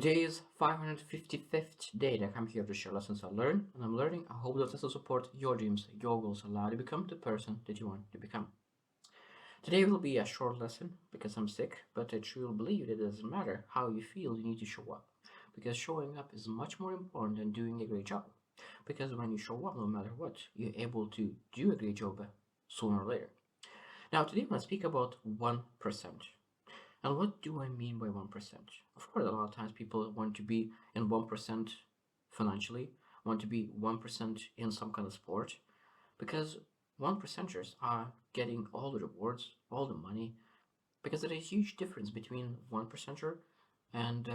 Today is 555th day that I'm here to share lessons I learned and I'm learning. I hope that this will support your dreams, your goals, allow you to become the person that you want to become. Today will be a short lesson because I'm sick, but I truly believe that it doesn't matter how you feel, you need to show up. Because showing up is much more important than doing a great job. Because when you show up, no matter what, you're able to do a great job sooner or later. Now, today I'm going to speak about 1%. And what do I mean by 1%? Of course, a lot of times people want to be in 1% financially, want to be 1% in some kind of sport, because 1%ers are getting all the rewards, all the money, because there is a huge difference between 1%er and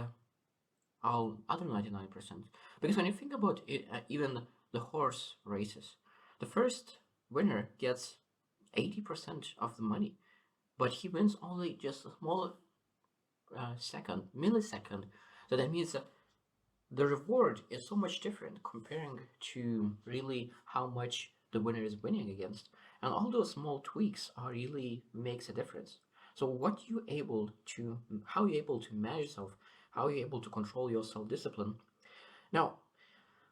all other 99%. Because when you think about it, even the horse races, the first winner gets 80% of the money, but he wins only just a small millisecond. So that means that the reward is so much different comparing to really how much the winner is winning against. And all those small tweaks are really makes a difference. So how you able to manage yourself, how you able to control your self-discipline. Now,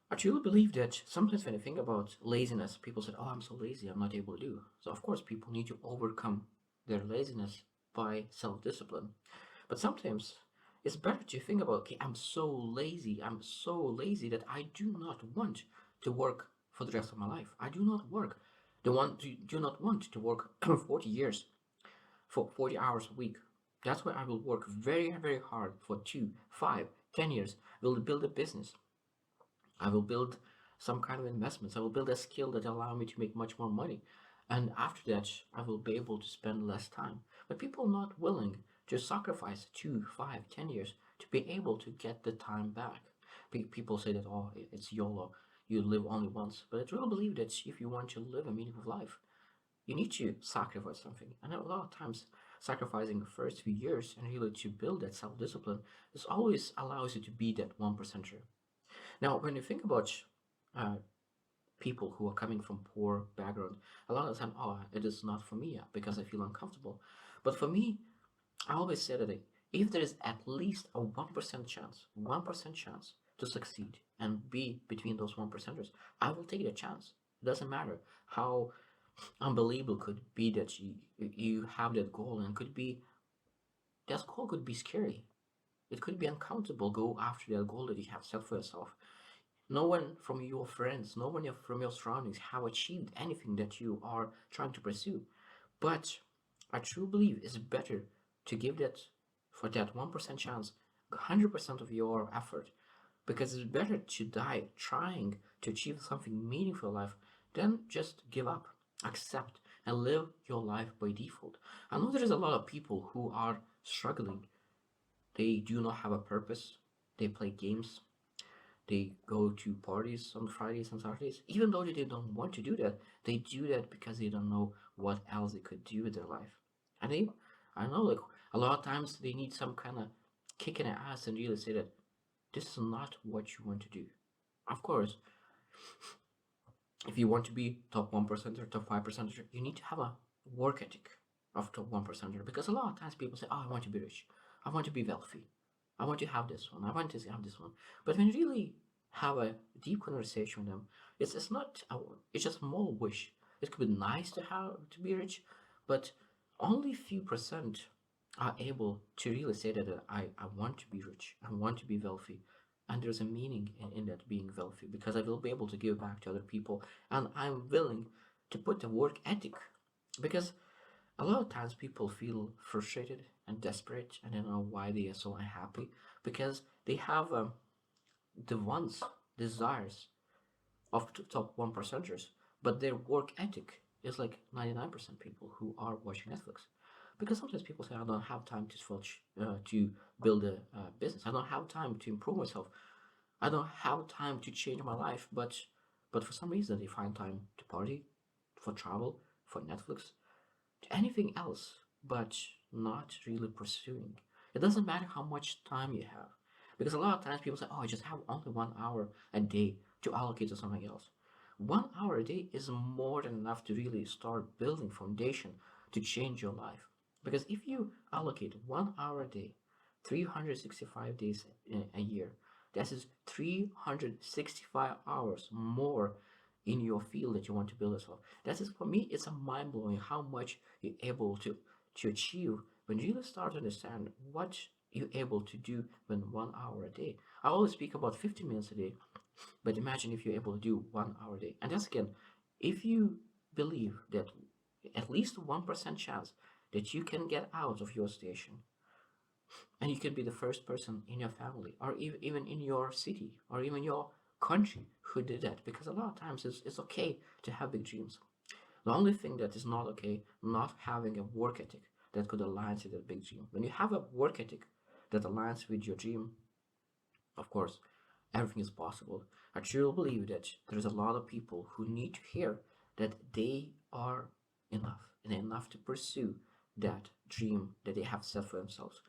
I truly believe that sometimes when I think about laziness, people say, "Oh, I'm so lazy, I'm not able to do." So of course, people need to overcome their laziness by self-discipline. But sometimes it's better to think about, okay, I'm so lazy that I do not want to work for the rest of my life. I do not work. Do not want to work 40 years for 40 hours a week. That's why I will work very, very hard for 2, 5, 10 years. I will build a business. I will build some kind of investments. I will build a skill that allow me to make much more money. And after that, I will be able to spend less time. But people are not willing to sacrifice 2, 5, 10 years to be able to get the time back. People say that, oh, it's YOLO, you live only once. But I truly believe that if you want to live a meaningful life, you need to sacrifice something. And a lot of times, sacrificing the first few years and really to build that self-discipline, this always allows you to be that 1%er. Now, when you think about uh, people who are coming from poor background, a lot of the time, oh, it is not for me because I feel uncomfortable. But for me, I always say that if there is at least a 1% chance to succeed and be between those 1%ers, I will take the chance. It doesn't matter how unbelievable could be that you have that goal, and could be that goal could be scary. It could be uncountable. Go after that goal that you have set for yourself. No one from your friends, no one from your surroundings have achieved anything that you are trying to pursue. But I truly believe it's better to give that for that 1% chance 100% of your effort, because it's better to die trying to achieve something meaningful in life than just give up, accept, and live your life by default. I know there is a lot of people who are struggling. They do not have a purpose. They play games, they go to parties on Fridays and Saturdays, even though they don't want to do that. They do that because they don't know what else they could do with their life. And I know, like a lot of times, they need some kind of kick in the ass and really say that this is not what you want to do. Of course, if you want to be top 1% or top 5%, you need to have a work ethic of top 1%. Because a lot of times people say, "Oh, I want to be rich. I want to be wealthy. I want to have this one. I want to have this one." But when you really have a deep conversation with them, it's not it's just a small wish. It could be nice to have to be rich, but only few percent are able to really say that I want to be rich. I want to be wealthy. And there's a meaning in that being wealthy, because I will be able to give back to other people, and I'm willing to put the work ethic, because a lot of times people feel frustrated and desperate and they don't know why they are so unhappy, because they have the wants, desires of top 1%ers, but their work ethic is like 99% people who are watching Netflix. Because sometimes people say, "I don't have time to switch to build a business. I don't have time to improve myself. I don't have time to change my life." But for some reason, they find time to party, for travel, for Netflix, to anything else, but not really pursuing. It doesn't matter how much time you have, because a lot of times people say, "Oh, I just have only 1 hour a day to allocate to something else." 1 hour a day is more than enough to really start building foundation to change your life. Because if you allocate 1 hour a day 365 days a year. That is 365 hours more in your field that you want to build as well. That is, for me, it's a mind blowing how much you're able to achieve when you really start to understand what you're able to do when 1 hour a day. I always speak about 50 minutes a day, but imagine if you're able to do 1 hour a day. And that's again, if you believe that at least 1% chance that you can get out of your station and you can be the first person in your family or even in your city or even your country who did that, because a lot of times it's okay to have big dreams. The only thing that is not okay, not having a work ethic that could align to that big dream. When you have a work ethic that aligns with your dream, of course, everything is possible. I truly believe that there's a lot of people who need to hear that they are enough and enough to pursue that dream that they have set for themselves.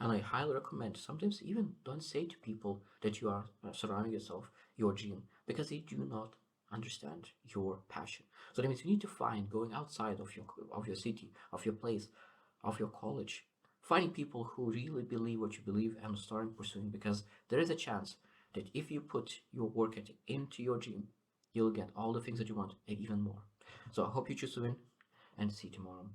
And I highly recommend, sometimes even don't say to people that you are surrounding yourself your dream, because they do not understand your passion. So that means you need to find, going outside of your city, of your place, of your college, finding people who really believe what you believe and starting pursuing, because there is a chance that if you put your work ethic into your dream, you'll get all the things that you want and even more. So I hope you choose to win, and see you tomorrow.